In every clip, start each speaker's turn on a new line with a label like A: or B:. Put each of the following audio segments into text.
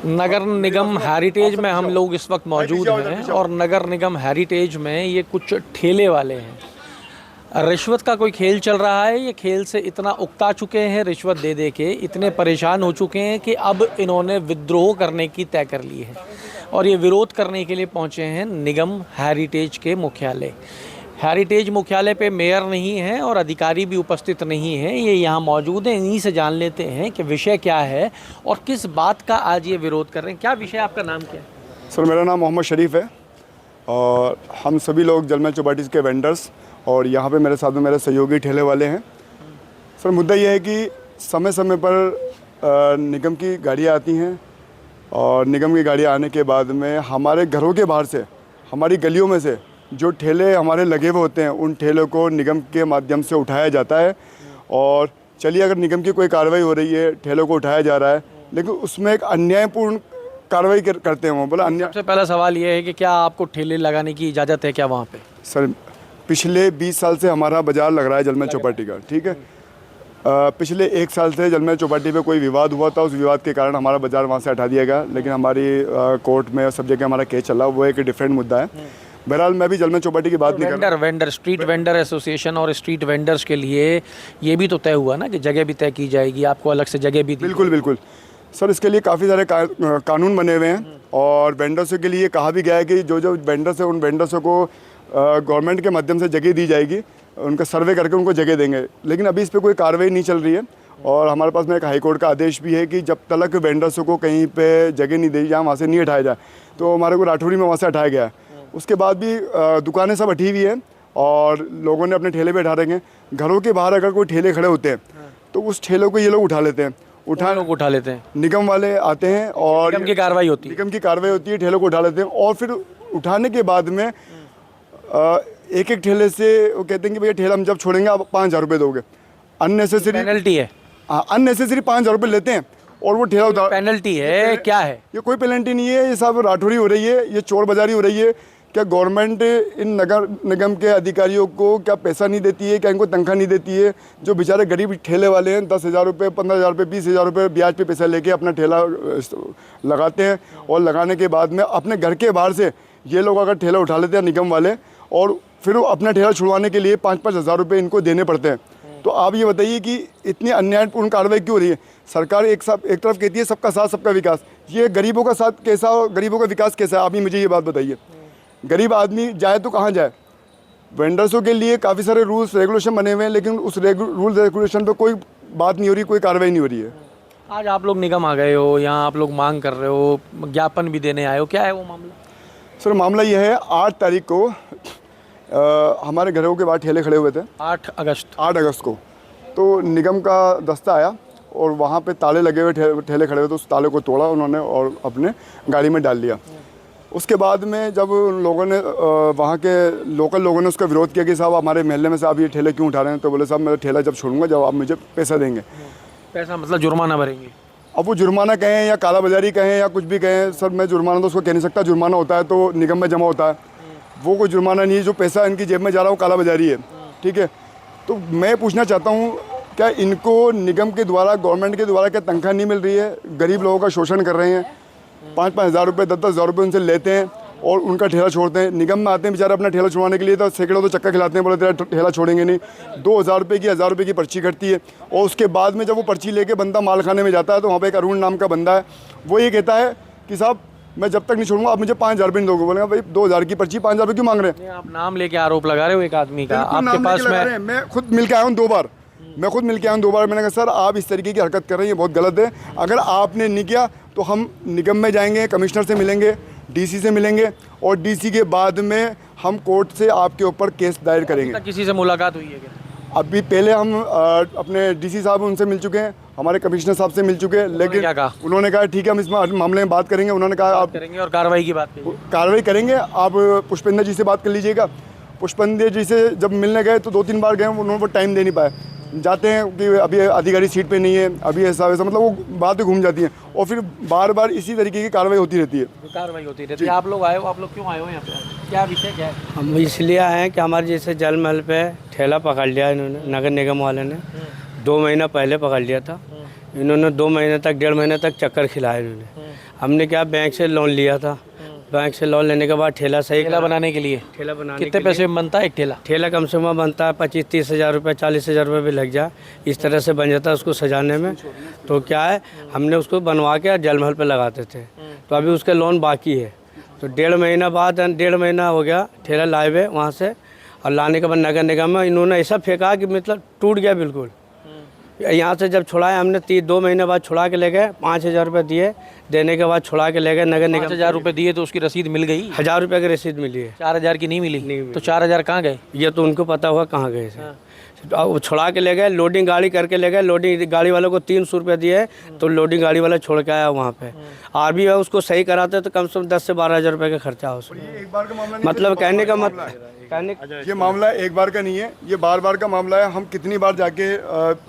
A: नगर निगम heritage में हम लोग इस वक्त मौजूद हैं और नगर निगम हेरिटेज में ये कुछ ठेले वाले हैं। रिश्वत का कोई खेल चल रहा है। ये खेल से इतना उकता चुके हैं, रिश्वत दे दे के इतने परेशान हो चुके हैं कि अब इन्होंने विद्रोह करने की तय कर ली है और ये विरोध करने के लिए पहुंचे हैं निगम हेरिटेज के मुख्यालय। हेरिटेज मुख्यालय पे मेयर नहीं है और अधिकारी भी उपस्थित नहीं है, ये यहाँ मौजूद हैं। इन्हीं से जान लेते हैं कि विषय क्या है और किस बात का आज ये विरोध कर रहे हैं। क्या विषय, आपका नाम क्या है?
B: सर, मेरा नाम मोहम्मद शरीफ है और हम सभी लोग जलमहल चौपाटी के वेंडर्स और यहाँ पे मेरे साथ में मेरे सहयोगी ठेले वाले हैं। सर, मुद्दा ये है कि समय समय पर निगम की गाड़ियाँ आती हैं और निगम की गाड़ियाँ आने के बाद में हमारे घरों के बाहर से, हमारी गलियों में से जो ठेले हमारे लगे हुए होते हैं उन ठेलों को निगम के माध्यम से उठाया जाता है। और चलिए, अगर निगम की कोई कार्रवाई हो रही है, ठेलों को उठाया जा रहा है, लेकिन उसमें एक अन्यायपूर्ण कार्रवाई करते हैं वो। बोला अन्याय।
A: सबसे पहला सवाल ये है कि क्या आपको ठेले लगाने की इजाज़त है क्या वहाँ पे?
B: सर, पिछले 20 साल से हमारा बाज़ार लग रहा है जलमहल चौपाटी का, ठीक है। पिछले 1 साल से जलमहल चौपाटी पे कोई विवाद हुआ था, उस विवाद के कारण हमारा बाज़ार वहाँ से हटा दिया गया, लेकिन हमारी कोर्ट में सब जगह हमारा केस चला, वो एक डिफरेंट मुद्दा है। बहरहाल मैं भी जलमहल चौपाटी की बात नहीं कर रहा।
A: वेंडर स्ट्रीट वेंडर एसोसिएशन और स्ट्रीट वेंडर्स के लिए ये भी तो तय हुआ ना कि जगह भी तय की जाएगी, आपको अलग से जगह भी दी।
B: बिल्कुल बिल्कुल सर, इसके लिए काफ़ी सारे कानून बने हुए हैं और वेंडर्सों के लिए कहा भी गया है कि जो जो वेंडर्स है उन वेंडर्सों को गवर्नमेंट के माध्यम से जगह दी जाएगी, उनका सर्वे करके उनको जगह देंगे। लेकिन अभी इस पर कोई कार्रवाई नहीं चल रही है और हमारे पास में एक हाई कोर्ट का आदेश भी है कि जब तक वेंडर्सों को कहीं पे जगह नहीं दी जाए, वहाँ से नहीं हटाया जाए। तो हमारे को राठौरी में वहाँ से हटाया गया है। उसके बाद भी दुकानें सब हटी हुई हैं और लोगों ने अपने ठेले पे हटा रखे। घरों के बाहर अगर कोई ठेले खड़े होते हैं तो उस ठेलों को ये लोग उठा लेते हैं।
A: उठा लेते हैं,
B: निगम वाले आते हैं और
A: निगम की कार्रवाई होती है।
B: निगम की कार्रवाई होती है, ठेलों को उठा लेते हैं और फिर उठाने के बाद में एक एक ठेले से वो कहते हैं कि भैया ठेला हम जब छोड़ेंगे आप 5,000 रुपये दोगे। अननेसेसरी
A: पेनल्टी है।
B: हाँ, अननेसेसरी 5,000 रुपये लेते हैं और वो ठेला उठा।
A: पेनल्टी है क्या है?
B: ये कोई पेनल्टी नहीं है, ये सब राठौरी हो रही है, ये चोर बाजारी हो रही है। क्या गवर्नमेंट इन नगर निगम के अधिकारियों को क्या पैसा नहीं देती है? क्या इनको तनख्वाह नहीं देती है? जो बेचारे गरीब ठेले वाले हैं 10,000 रुपये, 15,000 रुपये, 20,000 रुपये ब्याज पे पैसा लेके अपना ठेला लगाते हैं और लगाने के बाद में अपने घर के बाहर से ये लोग अगर ठेला उठा लेते हैं निगम वाले और फिर वो अपना ठेला छुड़वाने के लिए 5-5 हज़ार रुपये इनको देने पड़ते हैं। तो आप ये बताइए कि इतनी अन्यायपूर्ण कार्रवाई क्यों हो रही है? सरकार एक तरफ कहती है सबका साथ सबका विकास, ये गरीबों का साथ कैसा और गरीबों का विकास कैसा है? आप ही मुझे ये बात बताइए। गरीब आदमी जाए तो कहाँ जाए? वेंडर्सों के लिए काफ़ी सारे रूल्स रेगुलेशन बने हुए हैं, लेकिन उस रूल्स रेगुलेशन पर कोई बात नहीं हो रही, कोई कार्रवाई नहीं हो रही है।
A: आज आप लोग निगम आ गए हो, यहाँ आप लोग मांग कर रहे हो, ज्ञापन भी देने आए हो, क्या है वो मामला?
B: सर, मामला यह है 8 तारीख को हमारे घरों के बाहर ठेले खड़े हुए थे।
A: 8 अगस्त
B: को तो निगम का दस्ता आया और वहाँ पे ताले लगे हुए ठेले खड़े हुए थे, उस ताले को तोड़ा उन्होंने और अपने गाड़ी में डाल लिया। उसके बाद में जब उन लोगों ने वहाँ के लोकल लोगों ने उसका विरोध किया कि साहब हमारे महल्ले में से आप ये ठेले क्यों उठा रहे हैं, तो बोले साहब मैं ठेला जब छोड़ूंगा जब आप मुझे पैसा देंगे।
A: पैसा मतलब जुर्माना भरेंगे?
B: अब वो जुर्माना कहें या कालाबाजारी कहें या कुछ भी कहें, सर मैं जुर्माना तो उसको कह नहीं सकता। जुर्माना होता है तो निगम में जमा होता है, वो कोई जुर्माना नहीं है। जो पैसा इनकी जेब में जा रहा है वो कालाबाजारी है, ठीक है। तो मैं पूछना चाहता हूँ, क्या इनको निगम के द्वारा, गवर्नमेंट के द्वारा क्या तनख्वाह नहीं मिल रही है? गरीब लोगों का शोषण कर रहे हैं, 5-5 हज़ार रुपये, 10-10 हज़ार रुपये उनसे लेते हैं और उनका ठेला छोड़ते हैं। निगम में आते हैं बेचारे अपना ठेला छुड़वाने के लिए तो सैकड़ों तो चक्कर खिलाते हैं, बोले तेरा ठेला छोड़ेंगे नहीं। 2,000 रुपये की, 1,000 रुपये की पर्ची कटती है और उसके बाद में जब वो पर्ची लेके बंदा माल खाने में जाता है तो वहाँ पे एक अरुण नाम का बंदा है, वो ये कहता है कि साहब मैं जब तक नहीं छोड़ूंगा आप मुझे 5,000 रुपये नहीं दोगे। बोलेगा भाई 2,000 की पर्ची 5,000 रुपये क्यों मांग रहे हैं?
A: आप नाम लेके आरोप लगा रहे हो एक आदमी का आपके पास में।
B: मैं खुद मिल के आया हूँ 2 बार, मैंने कहा सर आप इस तरीके की हरकत कर रहे हैं, ये बहुत गलत है। अगर आपने नहीं किया तो हम निगम में जाएंगे, कमिश्नर से मिलेंगे, डीसी से मिलेंगे और डीसी के बाद में हम कोर्ट से आपके ऊपर केस दायर करेंगे।
A: किसी से मुलाकात हुई है क्या?
B: अभी पहले हम अपने डीसी साहब उनसे मिल चुके हैं, हमारे कमिश्नर साहब से मिल चुके हैं, लेकिन
A: क्या कहा?
B: उन्होंने कहा ठीक है हम इस मामले में बात करेंगे। उन्होंने कहा आप
A: करेंगे और कार्रवाई की बात करेंगे।
B: कार्रवाई करेंगे, आप पुष्पेंद्र जी से बात कर लीजिएगा। पुष्पेंद्र जी से जब मिलने गए तो 2-3 बार गए, उन्होंने वो टाइम दे नहीं पाए। जाते हैं कि अभी अधिकारी सीट पे नहीं है, अभी ऐसा वैसा, मतलब वो बातें घूम जाती हैं और फिर बार बार इसी तरीके की कार्रवाई होती रहती है।
A: आप लोग आए हो, आप लोग क्यों आए हो यहाँ पे? क्या विषय क्या है?
C: हम इसलिए आए हैं कि हमारे जैसे जलमहल पे ठेला पकड़ लिया इन्होंने, नगर निगम वाले ने 2 महीना पहले पकड़ लिया था। इन्होंने 2 महीने तक 1.5 महीने तक चक्कर खिलाया इन्होंने। हमने क्या बैंक से लोन लिया था, बैंक से लोन लेने के बाद ठेला सही
A: ठेला बनाने के लिए
C: ठेला बनाने
A: कितने पैसे में बनता है एक ठेला?
C: ठेला कम से कम बनता है 25-30 हज़ार रुपये, 40 हज़ार रुपये भी लग जाए, इस तरह से बन जाता है उसको सजाने में। तो क्या है, हमने उसको बनवा के जल महल पे लगाते थे, तो अभी उसके लोन बाकी है। तो 1.5 महीना बाद, 1.5 महीना हो गया ठेला लाए हुए वहाँ से, और लाने के बाद नगर निगम में इन्होंने ऐसा फेंका कि मतलब टूट गया बिल्कुल। यहाँ से जब छुड़ाए हमने 2 महीने बाद छुड़ा के ले गए, 5,000 रुपये दिए, देने के बाद छुड़ा के ले गए नगर निगम।
A: 5,000 रुपये दिए तो उसकी रसीद मिल गई?
C: 1,000 रुपये की रसीद मिली है।
A: 4,000 की नहीं मिली? तो 4,000 कहाँ गए?
C: ये तो उनको पता हुआ कहाँ गए थे। वो छुड़ा के ले गए, लोडिंग गाड़ी करके ले गए, लोडिंग गाड़ी वालों को 300 रुपये दिए, तो लोडिंग गाड़ी वाला छोड़ के आया वहाँ पे। आरबी है उसको सही कराते तो कम से कम 10 से 12 हज़ार रुपये का खर्चा हो उसमें।
B: एक बार का मामला नहीं,
C: मतलब कहने का
B: ये मामला एक बार का नहीं है, ये बार बार का मामला है। हम कितनी बार जाके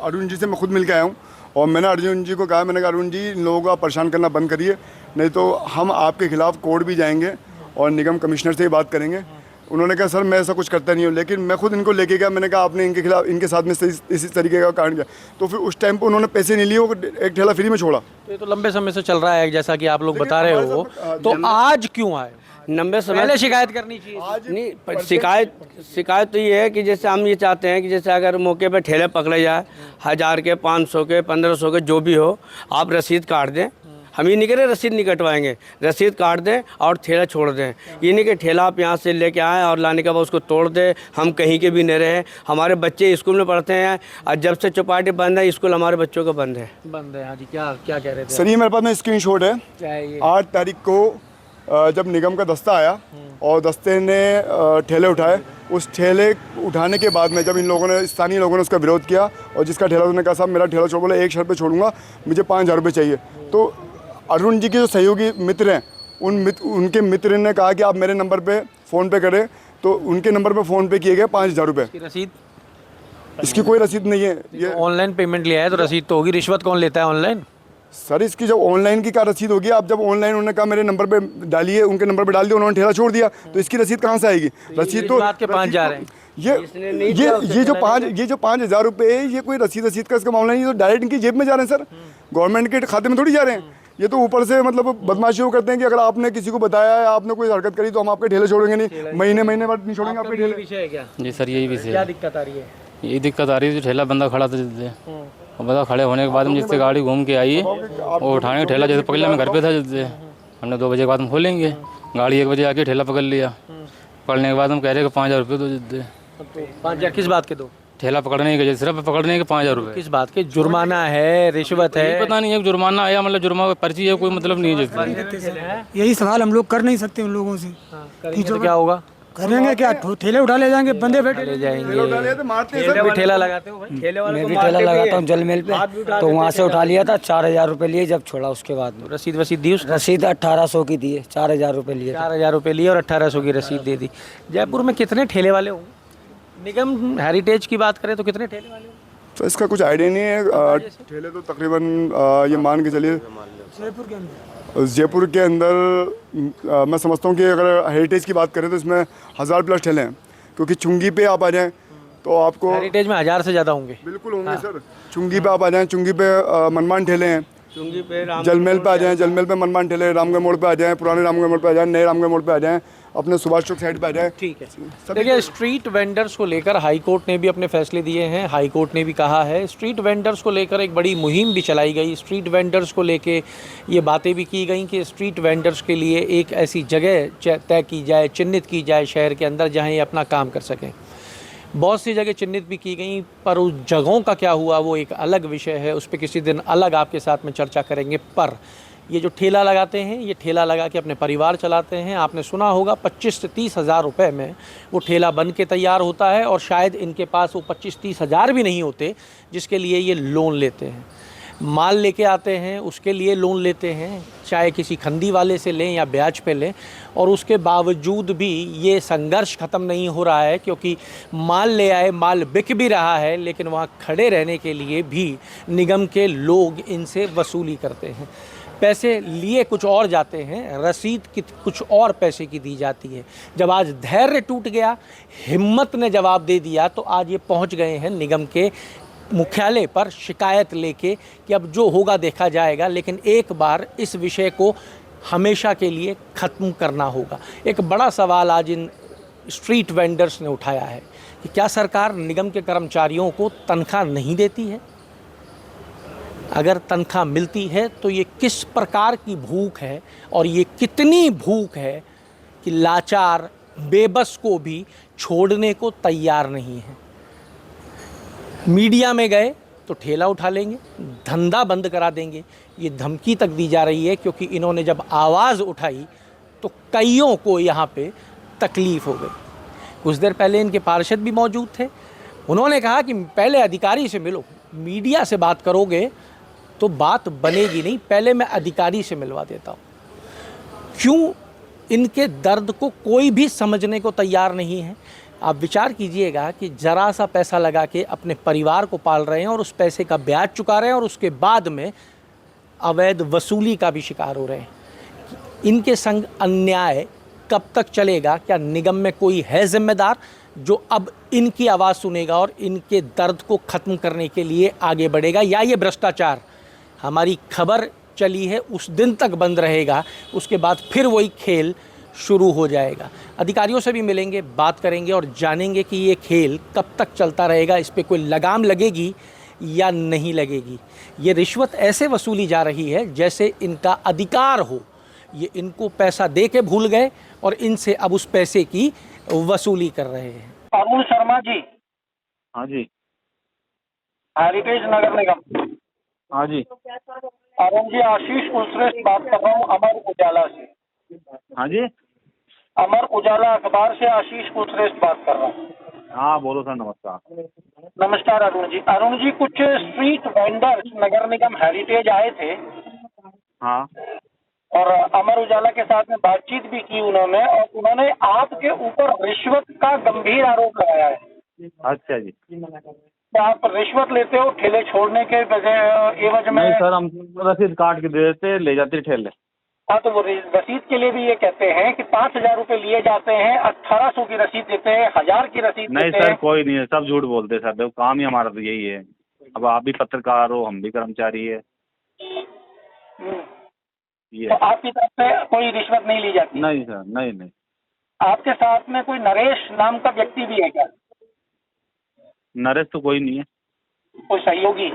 B: अरुण जी से मैं खुद मिल के आया हूँ, और मैंने अर्जुन जी को कहा, मैंने कहा अरुण जी इन लोगों को आप परेशान करना बंद करिए, नहीं तो हम आपके खिलाफ कोर्ट भी जाएंगे और निगम कमिश्नर से ही बात करेंगे। उन्होंने कहा सर मैं ऐसा कुछ करता नहीं हूँ, लेकिन मैं खुद इनको लेके गया, मैंने कहा आपने इनके खिलाफ, इनके साथ में इसी तरीके का कारण किया, तो फिर उस टाइम पे उन्होंने पैसे नहीं लिए, वो एक ठेला फ्री में छोड़ा।
A: तो ये तो लंबे समय से चल रहा है जैसा कि आप लोग बता रहे हो, तो आज क्यों आए?
C: लंबे समय
A: पहले शिकायत करनी चाहिए।
C: नहीं, शिकायत तो ये है कि जैसे हम ये चाहते हैं कि जैसे अगर मौके पे ठेले पकड़े जाए, 1000 के, 500 के, 1500 के, जो भी हो, आप रसीद काट दें। हम ये नहीं कह रहे रसीद नहीं कटवाएंगे, रसीद काट दें और ठेला छोड़ दें। ये नहीं कि ठेला आप यहाँ से लेके आएँ और लाने के बाद उसको तोड़ दें, हम कहीं के भी नहीं रहे। हमारे बच्चे स्कूल में पढ़ते हैं, और जब से चौपाटी बंद है स्कूल हमारे बच्चों का बंद है।
A: बंद है? हाँ जी, क्या क्या कह रहे थे?
B: सर ये मेरे पास में स्क्रीनशॉट है।
A: क्या है ये?
B: 8 तारीख को जब निगम का दस्ता आया और दस्ते ने ठेले उठाए, उस ठेले उठाने के बाद में जब इन लोगों ने, स्थानीय लोगों ने उसका विरोध किया, और जिसका ठेला, उन्होंने कहा साहब मेरा ठेला छोड़, बोले एक शर्त पे छोड़ूंगा, मुझे 5,000 रुपये चाहिए। तो अरुण जी के जो सहयोगी मित्र हैं, उनके मित्र ने कहा कि आप मेरे नंबर पे फ़ोन पे करें, तो उनके नंबर पे फ़ोन पे किए गए 5,000 रुपये।
A: रसीद?
B: इसकी कोई रसीद नहीं है। ये
A: ऑनलाइन पेमेंट लिया है तो रसीद तो होगी। रिश्वत कौन लेता है ऑनलाइन?
B: सर इसकी जब ऑनलाइन की क्या रसीद होगी? आप जब ऑनलाइन उन्होंने कहा मेरे नंबर पे डालिए, उनके नंबर पे डाल दिया, उन्होंने ठेला छोड़ दिया, तो इसकी रसीद कहाँ से आएगी? रसीद तो
A: बात के 5,000 हैं।
B: ये जो 5,000 रुपये है, ये कोई रसीद का इसका मामला नहीं, ये तो डायरेक्ट इनकी जेब में जा रहे हैं सर, गवर्नमेंट के खाते में थोड़ी जा रहे हैं। ये तो ऊपर से मतलब बदमाशी वो करते हैं कि अगर आपने किसी को बताया है, आपने कोई हरकत करी, तो हम आपके ठेले छोड़ेंगे नहीं, महीने बाद नहीं छोड़ेंगे आपके ठेले।
A: विषय है क्या?
D: जी सर यही विषय
A: क्या
D: है।
A: दिक्कत आ रही है?
D: यही दिक्कत आ रही है, जो ठेला बंदा खड़ा था जिससे, और बंदा खड़े होने के बाद में जिससे गाड़ी घूम के आई, वो उठाने का ठेला जैसे पकड़ लिया, मैं घर पे था जिससे, हमने 2 बजे के बाद हम खोलेंगे, गाड़ी 1 बजे आके ठेला पकड़ लिया। पकड़ने के बाद हम कह रहे कि 5,000 रुपये दो जिससे।
A: 5,000 किस बात के दो?
D: ठेला पकड़ने के, सिर्फ पकड़ने के 5,000 रुपये।
A: किस बात के? जुर्माना है, रिश्वत है?
D: पता नहीं है, जुर्माना आया, मतलब जुर्माना पर्ची है, कोई मतलब नहीं है जिससे।
E: यही सवाल हम लोग कर नहीं सकते उन लोगों से।
A: करेंगे तो क्या होगा?
E: करेंगे क्या? ठेले उठा ले जाएंगे, बंदे बैठे
A: ले जाएंगे।
B: मारते
A: ठेला लगाते हो भाई?
C: ठेले
E: मैं भी ठेला लगाता हूँ जल महल पे, तो वहाँ से उठा लिया था, 4,000 रुपये लिए, जब छोड़ा उसके बाद में
A: रसीद वसीद दी उसको?
E: रसीद 1800 की दी है, 4,000 रुपये लिए।
A: 4,000 रुपये लिए और 1,800 की रसीद दे दी। जयपुर में कितने ठेले वाले होंगे? निगम हेरिटेज की बात करें तो कितने ठेले वाले होंगे?
B: तो इसका कुछ आइडिया नहीं है। ठेले तो तकरीबन ये मान के चलिए जयपुर के अंदर मैं समझता हूँ कि अगर हेरिटेज की बात करें तो इसमें 1000+ ठेले हैं, क्योंकि चुंगी पे आप आ जाएँ तो आपको
A: हेरिटेज में 1000 से ज़्यादा होंगे।
B: बिल्कुल होंगे सर। चुंगी पे आप आ जाएँ, चुंगी पे मनमान ठेले हैं,
C: चुंगी पे
B: जलमहल पे आ जाएँ, जलमहल पे मनमान ठेले, रामगढ़ मोड़ पे आ जाएँ, पुराने रामगढ़ मोड़ पे आ जाएँ, नए रामगढ़ मोड़ पे आ जाएँ, अपने सुभाष चौक साइड पे आ जाएँ।
A: ठीक है। देखिए स्ट्रीट वेंडर्स को लेकर हाई कोर्ट ने भी अपने फैसले दिए हैं। हाई कोर्ट ने भी कहा है, स्ट्रीट वेंडर्स को लेकर एक बड़ी मुहिम भी चलाई गई। स्ट्रीट वेंडर्स को लेके ये बातें भी की गई कि स्ट्रीट वेंडर्स के लिए एक ऐसी जगह तय की जाए, चिन्हित की जाए शहर के अंदर, जहाँ ये अपना काम कर सकें। बहुत सी जगह चिन्हित भी की गई, पर उस जगहों का क्या हुआ वो एक अलग विषय है, उस पर किसी दिन अलग आपके साथ में चर्चा करेंगे। पर ये जो ठेला लगाते हैं, ये ठेला लगा के अपने परिवार चलाते हैं। आपने सुना होगा 25 से 30 हज़ार रुपये में वो ठेला बन के तैयार होता है, और शायद इनके पास वो 25-30 हज़ार भी नहीं होते जिसके लिए ये लोन लेते हैं। माल लेके आते हैं, उसके लिए लोन लेते हैं, चाहे किसी खंडी वाले से लें या ब्याज पे लें, और उसके बावजूद भी ये संघर्ष ख़त्म नहीं हो रहा है, क्योंकि माल ले आए, माल बिक भी रहा है, लेकिन वहाँ खड़े रहने के लिए भी निगम के लोग इनसे वसूली करते हैं। पैसे लिए कुछ और जाते हैं, रसीद कुछ और पैसे की दी जाती है। जब आज धैर्य टूट गया, हिम्मत ने जवाब दे दिया, तो आज ये पहुंच गए हैं निगम के मुख्यालय पर शिकायत लेके कि अब जो होगा देखा जाएगा, लेकिन एक बार इस विषय को हमेशा के लिए ख़त्म करना होगा। एक बड़ा सवाल आज इन स्ट्रीट वेंडर्स ने उठाया है कि क्या सरकार निगम के कर्मचारियों को तनख्वाह नहीं देती है? अगर तनख्वाह मिलती है तो ये किस प्रकार की भूख है और ये कितनी भूख है कि लाचार बेबस को भी छोड़ने को तैयार नहीं है। मीडिया में गए तो ठेला उठा लेंगे, धंधा बंद करा देंगे, ये धमकी तक दी जा रही है, क्योंकि इन्होंने जब आवाज़ उठाई तो कईयों को यहाँ पे तकलीफ़ हो गई। कुछ देर पहले इनके पार्षद भी मौजूद थे, उन्होंने कहा कि पहले अधिकारी से मिलो, मीडिया से बात करोगे तो बात बनेगी नहीं, पहले मैं अधिकारी से मिलवा देता हूँ। क्यों इनके दर्द को कोई भी समझने को तैयार नहीं है? आप विचार कीजिएगा कि ज़रा सा पैसा लगा के अपने परिवार को पाल रहे हैं और उस पैसे का ब्याज चुका रहे हैं और उसके बाद में अवैध वसूली का भी शिकार हो रहे हैं। इनके संग अन्याय कब तक चलेगा? क्या निगम में कोई है जिम्मेदार जो अब इनकी आवाज़ सुनेगा और इनके दर्द को ख़त्म करने के लिए आगे बढ़ेगा, या ये भ्रष्टाचार हमारी खबर चली है उस दिन तक बंद रहेगा, उसके बाद फिर वही खेल शुरू हो जाएगा? अधिकारियों से भी मिलेंगे, बात करेंगे और जानेंगे कि ये खेल कब तक चलता रहेगा, इस पे कोई लगाम लगेगी या नहीं लगेगी। ये रिश्वत ऐसे वसूली जा रही है जैसे इनका अधिकार हो। ये इनको पैसा दे के भूल गए और इनसे अब उस पैसे की वसूली कर रहे हैं।
F: अरुण शर्मा जी।
G: हाँ जी।
F: हेरिटेज नगर निगम।
G: हाँ जी।
F: अरुण जी, आशीष कुलश्रेष्ठ बात कर रहा हूँ अमर उजाला से।
G: हाँ जी।
F: अमर उजाला अखबार से आशीष कुलश्रेष्ठ बात कर रहा हूँ।
G: हाँ बोलो सर, नमस्कार।
F: नमस्कार अरुण जी। अरुण जी, कुछ स्ट्रीट वेंडर्स नगर निगम हेरिटेज आए थे
G: हाँ।
F: और अमर उजाला के साथ में बातचीत भी की उन्होंने, और उन्होंने आपके ऊपर रिश्वत का गंभीर आरोप लगाया है।
G: अच्छा जी।
F: तो आप रिश्वत लेते हो ठेले छोड़ने के एवज में?
G: नहीं सर, हम रसीद काट के दे देते, ले जाते ठेले।
F: हाँ, तो वो रसीद के लिए भी ये कहते हैं कि 5,000 रुपए लिए जाते हैं, 1800 की रसीद देते हैं, 1000 की रसीद
G: नहीं
F: देते
G: सर,
F: हैं।
G: कोई नहीं है, सब झूठ बोलते हैं सर, देखो काम ही हमारा तो यही है। अब आप भी पत्रकार हो, हम भी कर्मचारी है, ये
F: तो आपकी तरफ से कोई रिश्वत नहीं ली जाती?
G: नहीं सर, नहीं नहीं।
F: आपके साथ में कोई नरेश नाम का व्यक्ति भी है क्या?
G: नरेश तो कोई नहीं है।
F: कोई सहयोगी?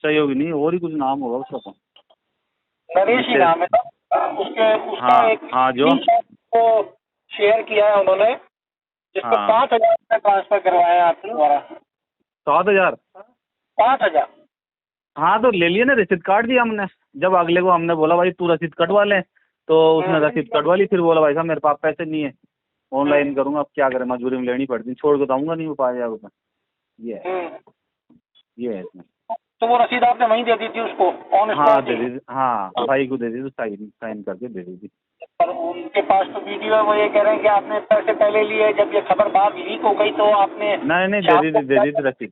G: सहयोगी नहीं, और ही कुछ नाम होगा उसका तो।
F: नरेश ही नाम है ना? उसका
G: हाँ,
F: एक
G: हाँ, जो
F: को शेयर किया है उन्होंने, जिसको
G: हाँ।
F: 5,000 रुपए ट्रांसफर करवाए हैं आपके द्वारा।
G: 7,000?
F: 5,000?
G: हाँ, तो ले लिए ना, रसीद काट दिया हमने। जब अगले को हमने बोला भाई तू रसीद कटवा ले, तो उसने रसीद कटवा ली। फिर बोला भाई साहब मेरे पास पैसे नहीं है, ऑनलाइन करूंगा, अब क्या करें, मजबूरी में लेनी पड़ती, छोड़ के तो आऊंगा नहीं वो 5,000 रुपये। ये है इसमें।
F: तो वो रसीद आपने वहीं दे दी थी उसको ऑन
G: हाँ
F: स्पॉट?
G: दे दी, हाँ भाई को दे दी, तो साइन करके दे दी थी।
F: पर उनके पास तो वीडियो है, वो ये कह रहे हैं कि आपने पैसे पहले लिए, जब ये खबर बात लीक हो गई तो आपने।
G: नहीं, दे दी थी रसीद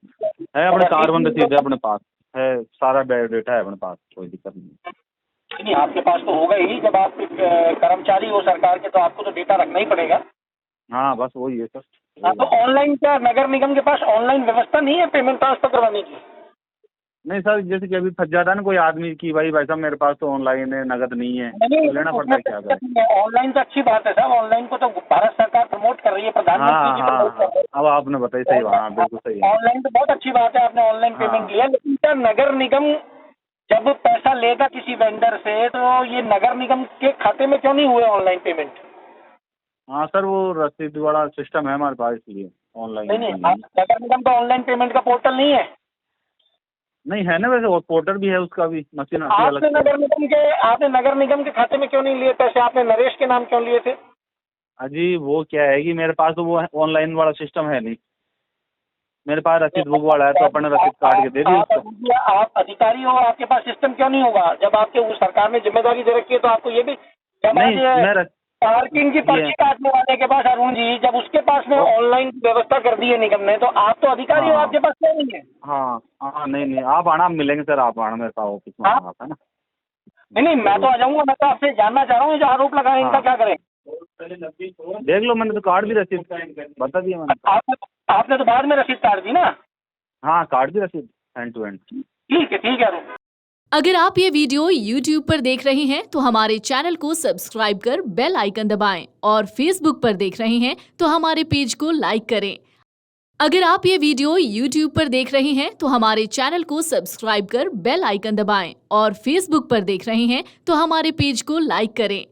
G: है, अपने कार्बन रसीद है अपने पास है, सारा बायोडेटा है अपने पास, कोई दिक्कत नहीं।
F: नहीं, आपके पास तो होगा ही, जब आप कर्मचारी हो सरकार के तो आपको तो डेटा रखना ही पड़ेगा।
G: हाँ बस वही है सर।
F: हाँ, तो ऑनलाइन क्या नगर निगम के पास ऑनलाइन व्यवस्था नहीं है पेमेंट ट्रांसफर करवाने की?
G: नहीं सर, जैसे कि अभी फंस जाता है ना कोई आदमी की भाई साहब मेरे पास तो ऑनलाइन है, नगद नहीं है, तो लेना पड़ता है, क्या करें।
F: ऑनलाइन तो अच्छी बात है साहब, ऑनलाइन को तो भारत सरकार प्रमोट कर रही है, प्रधानमंत्री जी प्रमोट कर रहे हैं।
G: अब आपने बताई सही बात, हाँ बिल्कुल सही है।
F: ऑनलाइन तो बहुत अच्छी बात है, आपने ऑनलाइन पेमेंट लिया, लेकिन क्या नगर निगम जब पैसा लेगा किसी वेंडर से तो ये नगर निगम के खाते में क्यों नहीं हुए ऑनलाइन पेमेंट?
G: हाँ सर, वो रसीद वाला सिस्टम है हमारे पास, इसलिए ऑनलाइन।
F: नहीं, नगर निगम का ऑनलाइन पेमेंट का पोर्टल नहीं है?
G: नहीं है ना, वैसे और पोर्टल भी है उसका भी, मशीन आती है अलग
F: आपने नगर निगम के खाते में क्यों नहीं लिए पैसे? आपने नरेश के नाम क्यों लिए थे?
G: अजी वो क्या है कि मेरे पास तो वो ऑनलाइन वाला सिस्टम है नहीं, मेरे पास रसीद बुक वाला है, तो अपने रसीद काट के दे दी उसको।
F: आप अधिकारी हो, आपके पास सिस्टम क्यों नहीं होगा? जब आपके उस सरकार ने जिम्मेदारी दे रखी है तो आपको ये भी।
G: नहीं,
F: पार्किंग की पर्ची काटने वाले के पास अरुण जी, जब उसके पास में ऑनलाइन व्यवस्था कर दी है निगम ने, तो आप तो अधिकारी हो, आपके पास क्यों नहीं है?
G: हाँ नहीं, आप आना, आप मिलेंगे सर, आप आना मेरे पास ऑफिस में, आप है ना।
F: नहीं, मैं तो आ जाऊंगा, मैं तो आपसे जानना चाह रहा हूँ जो आरोप लगाए इनका क्या करें।
G: देख लो, मैंने तो काट दी रसीद, बता दिया मैंने।
F: आपने तो बाद में रसीद काट दी ना?
G: हाँ काट दी रसीद हैंड टू हैंड।
F: ठीक है अरुण।
H: अगर आप ये वीडियो YouTube पर देख रहे हैं तो हमारे चैनल को सब्सक्राइब कर बेल आइकन दबाएं और Facebook पर देख रहे हैं तो हमारे पेज को लाइक करें। अगर आप ये वीडियो YouTube पर देख रहे हैं तो हमारे चैनल को सब्सक्राइब कर बेल आइकन दबाएं और Facebook पर देख रहे हैं तो हमारे पेज को लाइक करें।